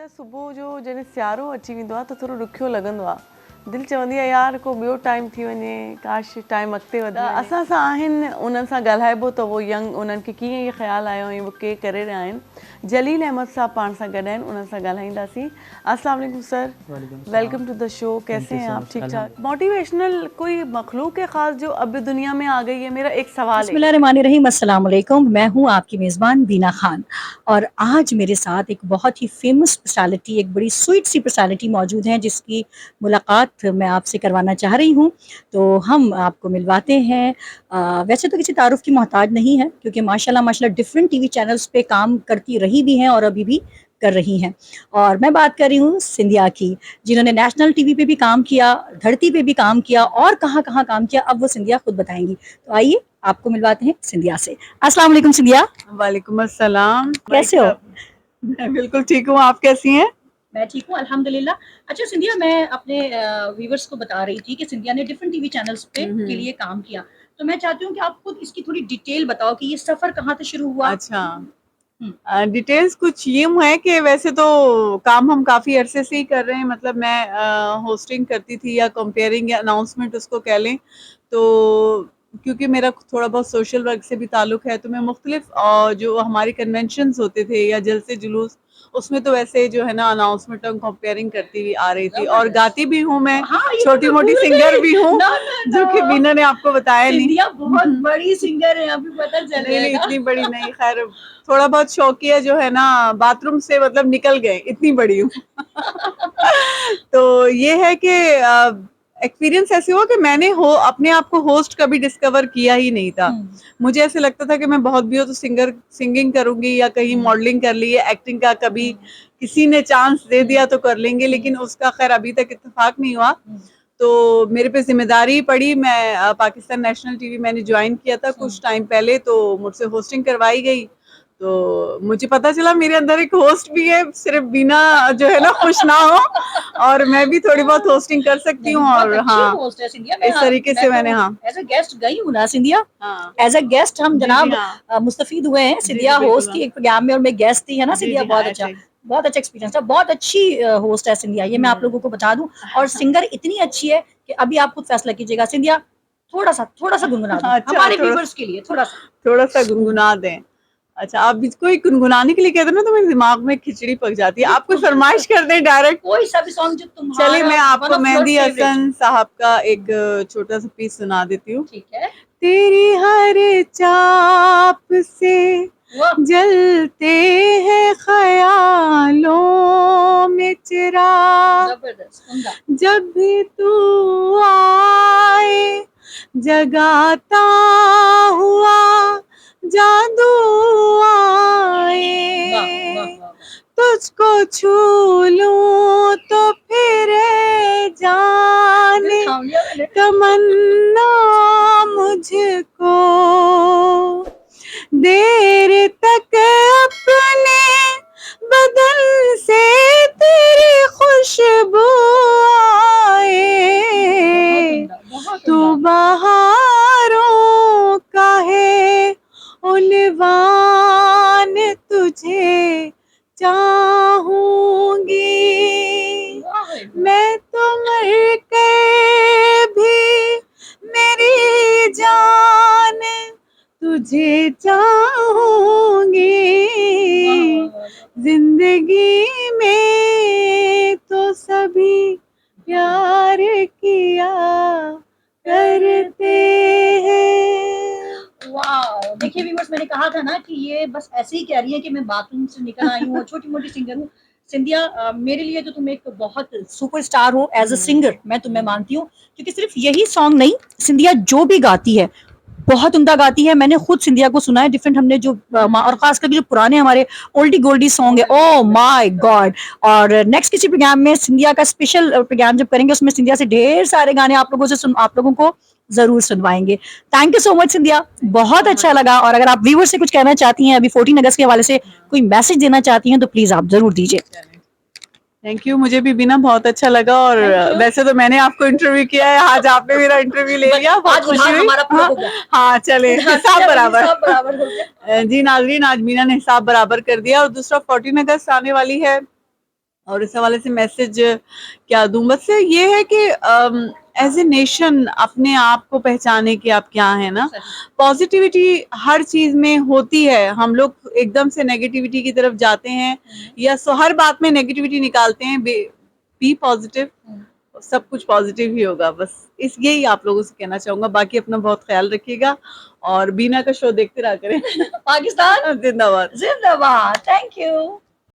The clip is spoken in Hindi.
त सुबुह जो जॾहिं सियारो अची वेंदो आहे त थोरो ॾुखियो लॻंदो आहे। दिलि चवंदी आहे यार को ॿियो टाइम थी वञे, काश टाइम अॻिते वधे। असां सां आहिनि, उन्हनि सां ॻाल्हाइबो त वो यंग, उन्हनि खे कीअं इहे ख़्यालु आयो ऐं वो के करे रहिया आहिनि। जलील अहमद साहब पाण सां गॾु आहिनि, उन्हनि सां ॻाल्हाईंदासीं। अस्सलाम वालेकुम sir, welcome to the show. कैसे हैं आप? ठीक ठाक। मोटिवेशनल कोई मखलूक है ख़ास जो अब दुनिया में आ गई है? मेरा एक सवाल है। बिस्मिल्लाहिर्रहमानिर्रहीम, अस्सलाम वालेकुम। मैं हूँ आपकी मेज़बान बीना खान और आज मेरे साथ एक बहुत ही फेमस पर्सनालिटी, एक बड़ी स्वीट सी पर्सनालिटी मौजूद हैं जिसकी मुलाकात मैं आपसे करवाना चाह रही हूँ। तो हम आपको मिलवाते हैं। वैसे तो किसी तारुफ की मोहताज नहीं है क्योंकि माशाल्लाह माशाल्लाह डिफरेंट टीवी चैनल्स पे काम करती रही भी हैं और अभी भी कर रही हैं। और मैं बात कर रही हूँ सिंधिया की, जिन्होंने नेशनल टीवी पे भी काम किया, धरती पे भी काम किया और कहाँ कहाँ काम किया, अब वो सिंधिया खुद बताएंगी। तो आइए आपको मिलवाते हैं सिंधिया से। अस्सलाम वालेकुम सिंधिया। वालेकुम अस्सलाम। कैसे हो? मैं बिल्कुल ठीक हूँ, आप कैसी हैं? मैं ठीक हूँ अल्हम्दुलिल्लाह। अच्छा सिंधिया, मैं अपने व्यूवर्स को बता रही थी कि सिंधिया ने डिफरेंट टीवी चैनल्स पे के लिए काम किया, तो मैं चाहती हूँ कि आप खुद इसकी थोड़ी डिटेल बताओ कि ये सफर कहाँ से शुरू हुआ। अच्छा, डिटेल्स कुछ यूँ है कि वैसे तो काम हम काफ़ी अरसे से ही कर रहे हैं। मतलब मैं होस्टिंग करती थी या कंपेयरिंग या अनाउंसमेंट उसको कह लें, तो क्योंकि मेरा थोड़ा बहुत सोशल वर्क से भी ताल्लुक़ है, तो मैं मुख्तलिफ जो हमारे कन्वेंशंस होते थे या जलसे जुलूस, उसमें तो वैसे जो है ना अनाउंसमेंट और कंपेयरिंग करती हुई आ रही थी। और गाती भी हूँ मैं, छोटी मोटी सिंगर भी हूँ, जो कि बीना ने आपको बताया नहीं। बहुत बड़ी सिंगर है, अभी पता चल नहीं, इतनी बड़ी नहीं, खैर थोड़ा बहुत शौकिया जो है ना बाथरूम से मतलब निकल गए, इतनी बड़ी हूँ। तो ये है कि एक्सपीरियंस ऐसे हुआ कि मैंने अपने आप को होस्ट कभी डिस्कवर किया ही नहीं था। मुझे ऐसे लगता था कि मैं बहुत भी हो तो सिंगिंग करूंगी या कहीं मॉडलिंग कर ली, एक्टिंग का कभी किसी ने चांस दे दिया तो कर लेंगे, लेकिन उसका खैर अभी तक इत्तेफाक नहीं हुआ। तो मेरे पे जिम्मेदारी पड़ी, मैं पाकिस्तान नेशनल टीवी मैंने ज्वाइन किया था कुछ टाइम पहले, तो मुझसे होस्टिंग करवाई गई। तो मुझे पता चला मेरे अंदर एक होस्ट भी है, सिर्फ बीना जो है ना खुश ना हो, और मैं भी थोड़ी बहुत होस्टिंग कर सकती हूँ। और हाँ, होस्ट है सिंधिया, इस तरीके से मैंने एज अ गेस्ट गई हूँ ना सिंधिया। एज अ गेस्ट हम जनाब मुस्तफीद हुए हैं सिंधिया होस्ट की एक प्रोग्राम में और मैं गेस्ट थी, है ना सिंधिया। बहुत अच्छा एक्सपीरियंस था, बहुत अच्छी होस्ट है सिंधिया, ये मैं आप लोगों को बता दूं। और सिंगर इतनी अच्छी है कि अभी आप खुद फैसला कीजिएगा। सिंधिया थोड़ा सा गुनगुना दो हमारे व्यूअर्स के लिए, थोड़ा सा गुनगुना दें। अच्छा, आप कोई गुनगुनाने के लिए कहते हैं ना तो मेरे दिमाग में खिचड़ी पक जाती है। आप कोई फरमाइश कर दें डायरेक्ट, कोई सा भी सॉन्ग जो तुम्हारा। चलिए मैं आपको मेहंदी हसन साहब का एक छोटा सा पीस सुना देती हूँ। ठीक है। तेरी हर चाप से जलते हैं ख्यालों में चिराग, जब भी तू आए जगाता हुआ जादू आए, तुझको छू लूं तो फिर जाने तमन्ना मुझको, देर तक अपने बदन से तेरी खुशबू आए, तू बहारों का है उन्वान, तुझे चाहूंगी मैं तो मर के भी, मेरी जान तुझे चाहूंगी, जिंदगी में तो सभी प्यार किया करते हैं। वाह, देखिए व्यूअर्स, मैंने कहा था ना कि ये बस ऐसे ही कह रही है कि मैं बाथरूम से निकल आई हूँ और छोटी मोटी सिंगर हूँ। सिंधिया, मेरे लिए तो तुम एक बहुत सुपरस्टार हो एज अ सिंगर, मैं तुम्हें मानती हूँ, क्योंकि सिर्फ यही सॉन्ग नहीं, सिंधिया जो भी गाती है बहुत उम्दा गाती है। मैंने खुद सिंधिया को सुना है डिफरेंट, हमने जो और खासकर जो पुराने हमारे ओल्डी गोल्डी सॉन्ग है, ओ माय गॉड। और नेक्स्ट किसी प्रोग्राम में सिंधिया का स्पेशल प्रोग्राम जब करेंगे उसमें सिंधिया से ढेर सारे गाने आप लोगों को जरूर सुनवाएंगे। Thank you so much Scindia, बहुत अच्छा लगा। और अगर आप व्यूअर से कुछ कहना चाहती हैं, अभी 14 अगस्त के हवाले से कोई मैसेज देना चाहती हैं तो प्लीज आप जरूर दीजिए। थैंक यू, मुझे भी बीना बहुत अच्छा लगा। और वैसे तो मैंने आपको इंटरव्यू किया है, आज आपने मेरा इंटरव्यू ले लिया, बहुत खुशी हुई। हाँ चले, हिसाब बराबर। जी नाजरीन, आज बीना ने हिसाब बराबर कर दिया। और दूसरा 14 अगस्त आने वाली है, और इस हवाले से मैसेज क्या दूं, बस ये है कि एज ए नेशन अपने आप को पहचाने कि आप क्या हैं ना। सही। पॉजिटिविटी हर चीज में होती है, हम लोग एकदम से नेगेटिविटी की तरफ जाते हैं या हर बात में नेगेटिविटी निकालते हैं। बी पॉजिटिव, सब कुछ पॉजिटिव ही होगा। बस यही आप लोगों से कहना चाहूंगा। बाकी अपना बहुत ख्याल रखिएगा और बीना का शो देखते रहा करें। पाकिस्तान जिंदाबाद। जिंदाबाद। Thank you.